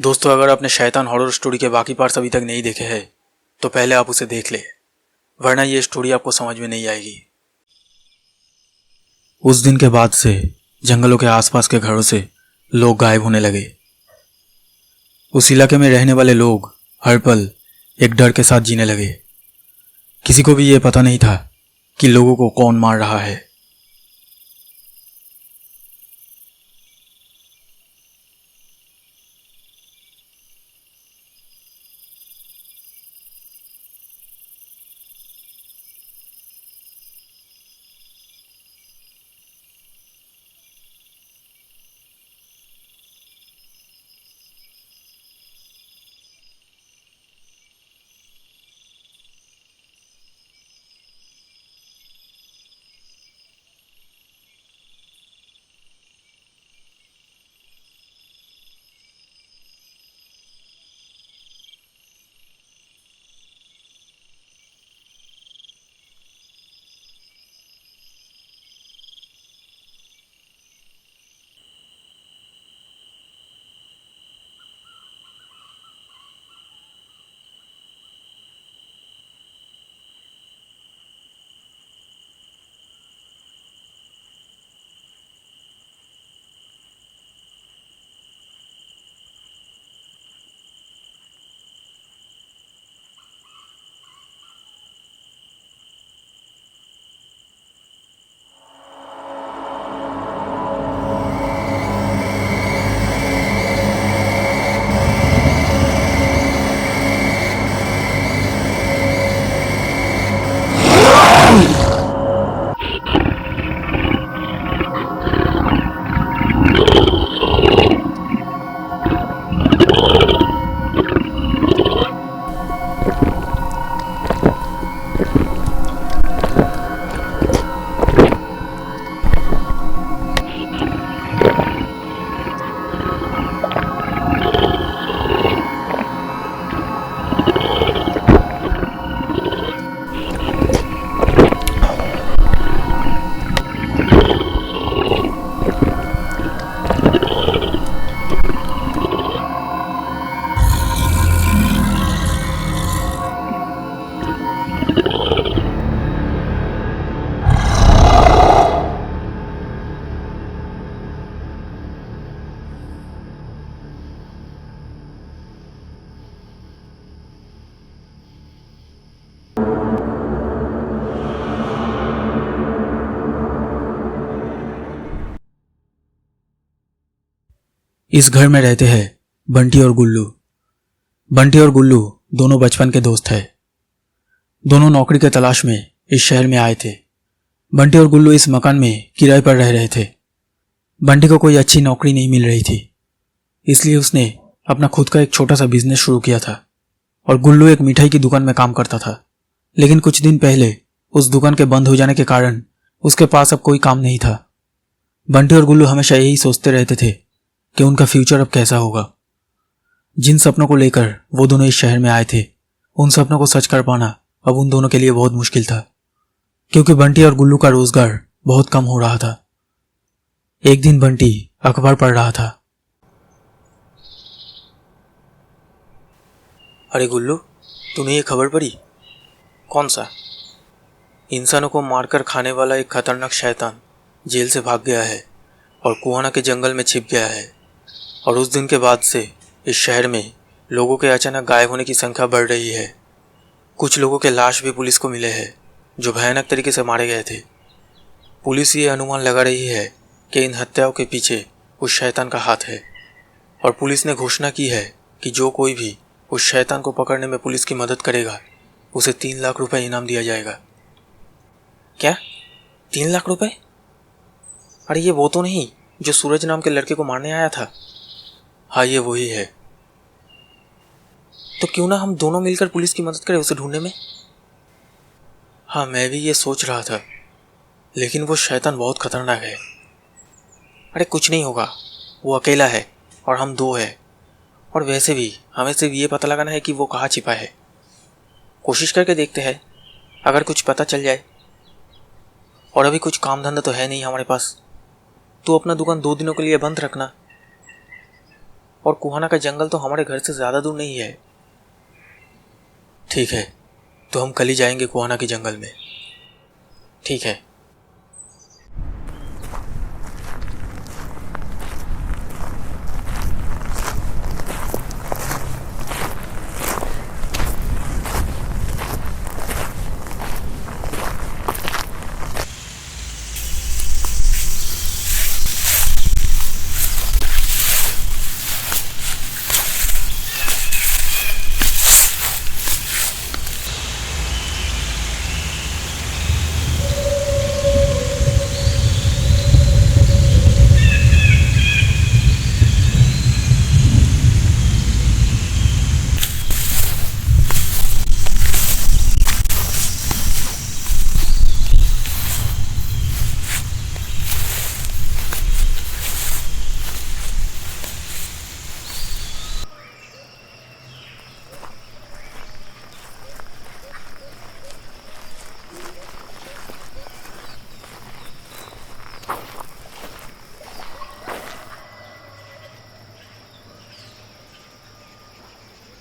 दोस्तों, अगर आपने शैतान हॉरर स्टोरी के बाकी पार्ट्स अभी तक नहीं देखे हैं तो पहले आप उसे देख ले, वरना ये स्टोरी आपको समझ में नहीं आएगी। उस दिन के बाद से जंगलों के आसपास के घरों से लोग गायब होने लगे। उस इलाके में रहने वाले लोग हर पल एक डर के साथ जीने लगे। किसी को भी ये पता नहीं था कि लोगों को कौन मार रहा है। इस घर में रहते हैं बंटी और गुल्लू। बंटी और गुल्लू दोनों बचपन के दोस्त हैं। दोनों नौकरी के तलाश में इस शहर में आए थे। बंटी और गुल्लू इस मकान में किराए पर रह रहे थे। बंटी को कोई अच्छी नौकरी नहीं मिल रही थी, इसलिए उसने अपना खुद का एक छोटा सा बिजनेस शुरू किया था और गुल्लू एक मिठाई की दुकान में काम करता था। लेकिन कुछ दिन पहले उस दुकान के बंद हो जाने के कारण उसके पास अब कोई काम नहीं था। बंटी और गुल्लू हमेशा यही सोचते रहते थे कि उनका फ्यूचर अब कैसा होगा। जिन सपनों को लेकर वो दोनों इस शहर में आए थे, उन सपनों को सच कर पाना अब उन दोनों के लिए बहुत मुश्किल था, क्योंकि बंटी और गुल्लू का रोजगार बहुत कम हो रहा था। एक दिन बंटी अखबार पढ़ रहा था। अरे गुल्लू, तूने ये खबर पढ़ी? कौन सा? इंसानों को मारकर खाने वाला एक खतरनाक शैतान जेल से भाग गया है और कुहाना के जंगल में छिप गया है। और उस दिन के बाद से इस शहर में लोगों के अचानक गायब होने की संख्या बढ़ रही है। कुछ लोगों के लाश भी पुलिस को मिले हैं जो भयानक तरीके से मारे गए थे। पुलिस ये अनुमान लगा रही है कि इन हत्याओं के पीछे उस शैतान का हाथ है और पुलिस ने घोषणा की है कि जो कोई भी उस शैतान को पकड़ने में पुलिस की मदद करेगा उसे 3 लाख रुपए इनाम दिया जाएगा। क्या? 3 लाख रुपए? अरे ये वो तो नहीं जो सूरज नाम के लड़के को मारने आया था? हाँ, ये वही है। तो क्यों ना हम दोनों मिलकर पुलिस की मदद करें उसे ढूंढने में? हाँ, मैं भी ये सोच रहा था, लेकिन वो शैतान बहुत खतरनाक है। अरे कुछ नहीं होगा, वो अकेला है और हम 2 हैं। और वैसे भी हमें सिर्फ ये पता लगाना है कि वो कहाँ छिपा है। कोशिश करके देखते हैं, अगर कुछ पता चल जाए। और अभी कुछ काम धंधा तो है नहीं हमारे पास। तू अपना दुकान 2 दिनों के लिए बंद रखना। और कुहाना का जंगल तो हमारे घर से ज़्यादा दूर नहीं है। ठीक है, तो हम कल ही जाएंगे कुहाना के जंगल में। ठीक है।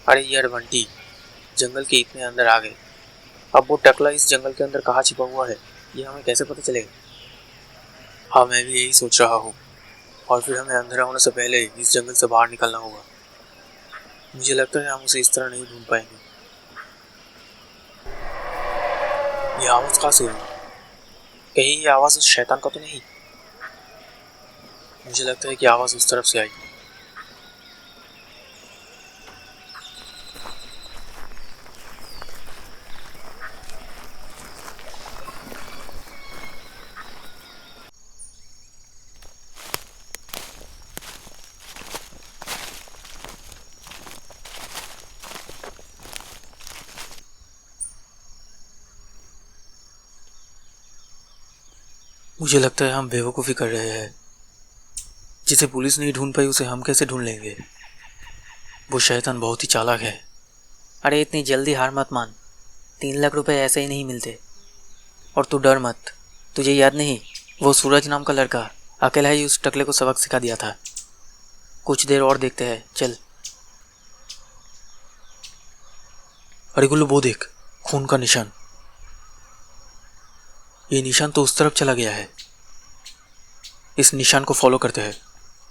अरे यार बंटी, जंगल के इतने अंदर आ गए। अब वो टकला इस जंगल के अंदर कहाँ छिपा हुआ है, ये हमें कैसे पता चलेगा? हाँ, मैं भी यही सोच रहा हूँ। और फिर हमें अंधेरा होने से पहले इस जंगल से बाहर निकलना होगा। मुझे लगता है हम उसे इस तरह नहीं ढूंढ पाएंगे। ये आवाज़ कहाँ से हुई? कहीं ये आवाज़ उस शैतान का तो नहीं? मुझे लगता है कि आवाज़ उस तरफ से आई। मुझे लगता है हम बेवकूफ़ी कर रहे हैं। जिसे पुलिस नहीं ढूंढ पाई उसे हम कैसे ढूंढ लेंगे? वो शैतान बहुत ही चालाक है। अरे इतनी जल्दी हार मत मान, 3 लाख रुपए ऐसे ही नहीं मिलते। और तू डर मत, तुझे याद नहीं वो सूरज नाम का लड़का अकेला ही उस टकले को सबक सिखा दिया था। कुछ देर और देखते हैं, चल। अरे गुल्लू, वो देख, खून का निशान। ये निशान तो उस तरफ चला गया है। इस निशान को फॉलो करते हैं,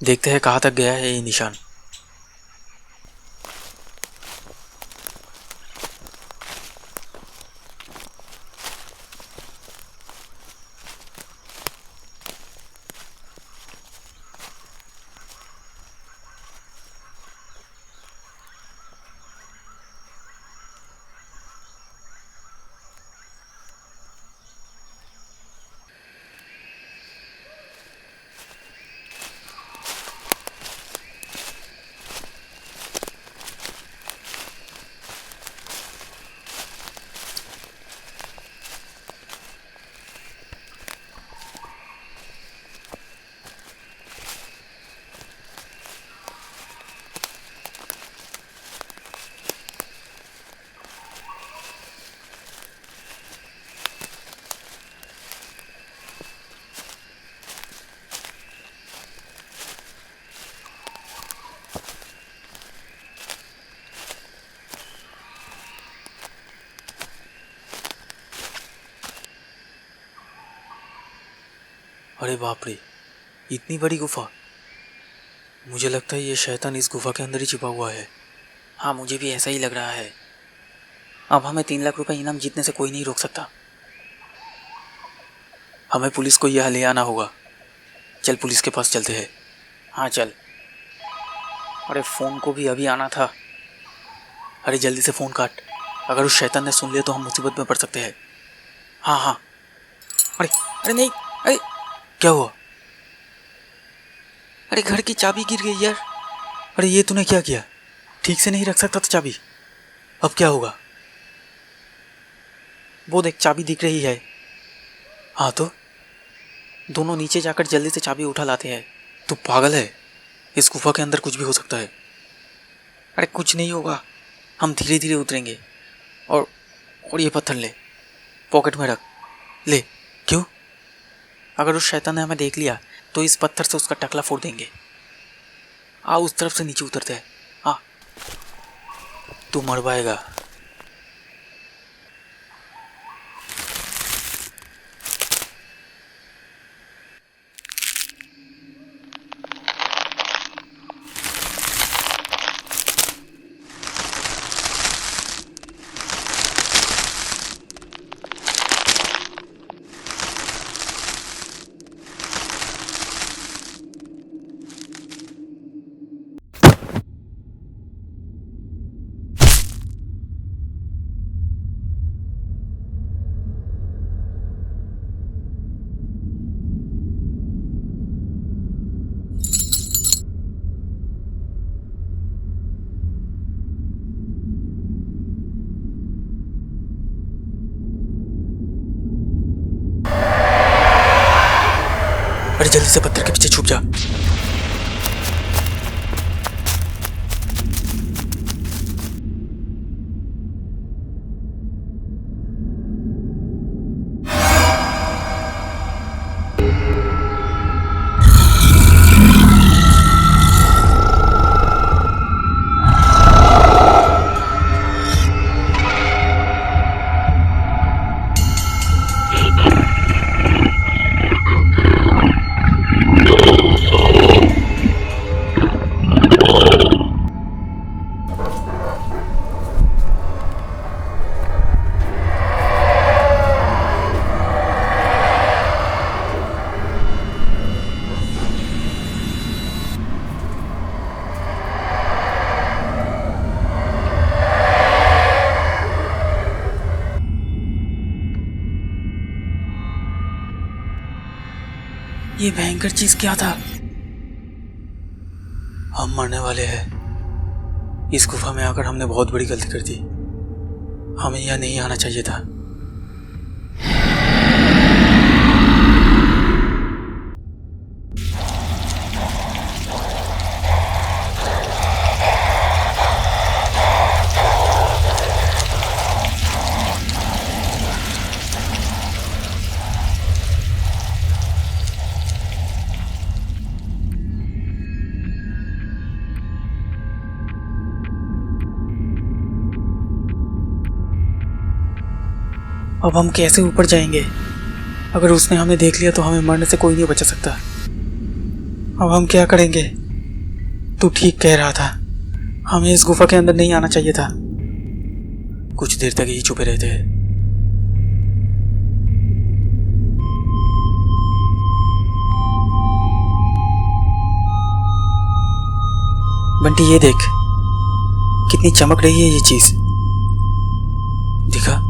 देखते हैं कहाँ तक गया है ये निशान। अरे बाप रे, इतनी बड़ी गुफा! मुझे लगता है ये शैतान इस गुफा के अंदर ही छिपा हुआ है। हाँ, मुझे भी ऐसा ही लग रहा है। अब हमें 3 लाख रुपए इनाम जीतने से कोई नहीं रोक सकता। हमें पुलिस को यहाँ ले आना होगा। चल, पुलिस के पास चलते हैं। हाँ चल। अरे फ़ोन को भी अभी आना था। अरे जल्दी से फ़ोन काट, अगर उस शैतान ने सुन लिया तो हम मुसीबत में पड़ सकते हैं। हाँ हाँ। अरे अरे नहीं, अरे क्या हुआ? अरे घर की चाबी गिर गई यार। अरे ये तूने क्या किया? ठीक से नहीं रख सकता था चाबी? अब क्या होगा? वो देख, चाबी दिख रही है। हाँ तो? दोनों नीचे जाकर जल्दी से चाबी उठा लाते हैं। तू पागल है? इस गुफा के अंदर कुछ भी हो सकता है। अरे कुछ नहीं होगा, हम धीरे धीरे उतरेंगे। और ये पत्थर ले, पॉकेट में रख। ले। क्यों? अगर उस शैतान ने हमें देख लिया तो इस पत्थर से उसका टकला फोड़ देंगे। आ उस तरफ से नीचे उतरते हैं। आ, तू मर पाएगा। अरे जल्दी से पत्थर के पीछे छुप जा। ये भयंकर चीज क्या था? हम मरने वाले हैं। इस गुफा में आकर हमने बहुत बड़ी गलती कर दी। हमें यहाँ नहीं आना चाहिए था। अब हम कैसे ऊपर जाएंगे? अगर उसने हमें देख लिया तो हमें मरने से कोई नहीं बचा सकता। अब हम क्या करेंगे? तू ठीक कह रहा था, हमें इस गुफा के अंदर नहीं आना चाहिए था। कुछ देर तक ही छुपे रहते हैं। बंटी ये देख, कितनी चमक रही है ये चीज। दिखा,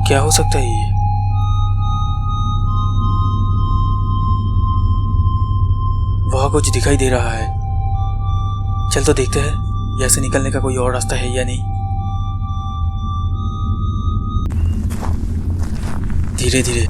क्या हो सकता है ये? वहां कुछ दिखाई दे रहा है। चल तो देखते हैं यहाँ से निकलने का कोई और रास्ता है या नहीं। धीरे धीरे।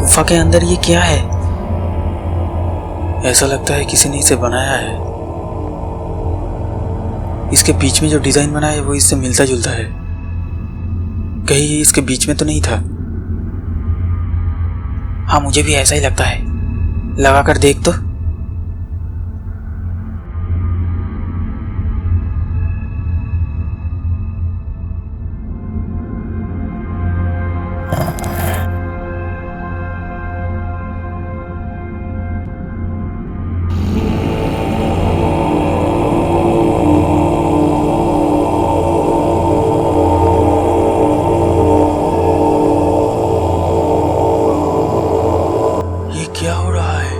गुफा के अंदर ये क्या है? ऐसा लगता है किसी ने इसे बनाया है। इसके बीच में जो डिजाइन बना है वो इससे मिलता जुलता है। कहीं ये इसके बीच में तो नहीं था? हाँ, मुझे भी ऐसा ही लगता है। लगा कर देख तो। क्या हो रहा है?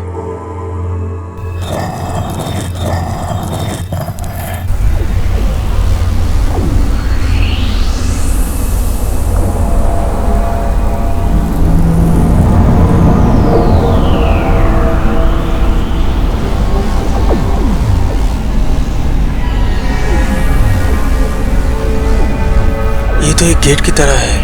तो एक गेट की तरह है।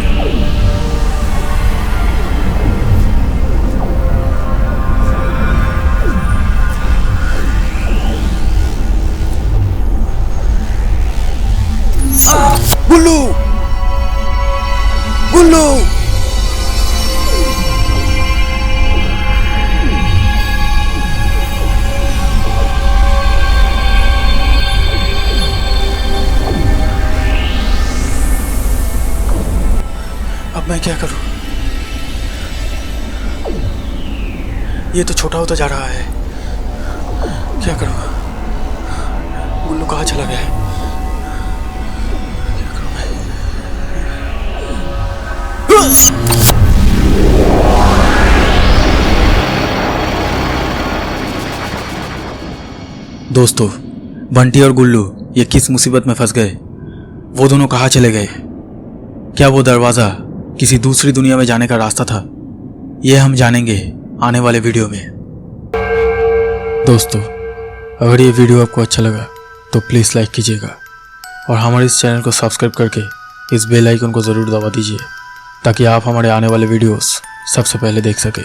गुल्लू, गुल्लू। अब मैं क्या करूं? ये तो छोटा होता जा रहा है। क्या करूं? गुल्लू कहाँ चला गया है? दोस्तों, बंटी और गुल्लू ये किस मुसीबत में फंस गए? वो दोनों कहाँ चले गए? क्या वो दरवाज़ा किसी दूसरी दुनिया में जाने का रास्ता था? ये हम जानेंगे आने वाले वीडियो में। दोस्तों, अगर ये वीडियो आपको अच्छा लगा तो प्लीज़ लाइक कीजिएगा और हमारे इस चैनल को सब्सक्राइब करके इस बेल आइकन को ज़रूर दबा दीजिए ताकि आप हमारे आने वाले वीडियोस सबसे पहले देख सकें।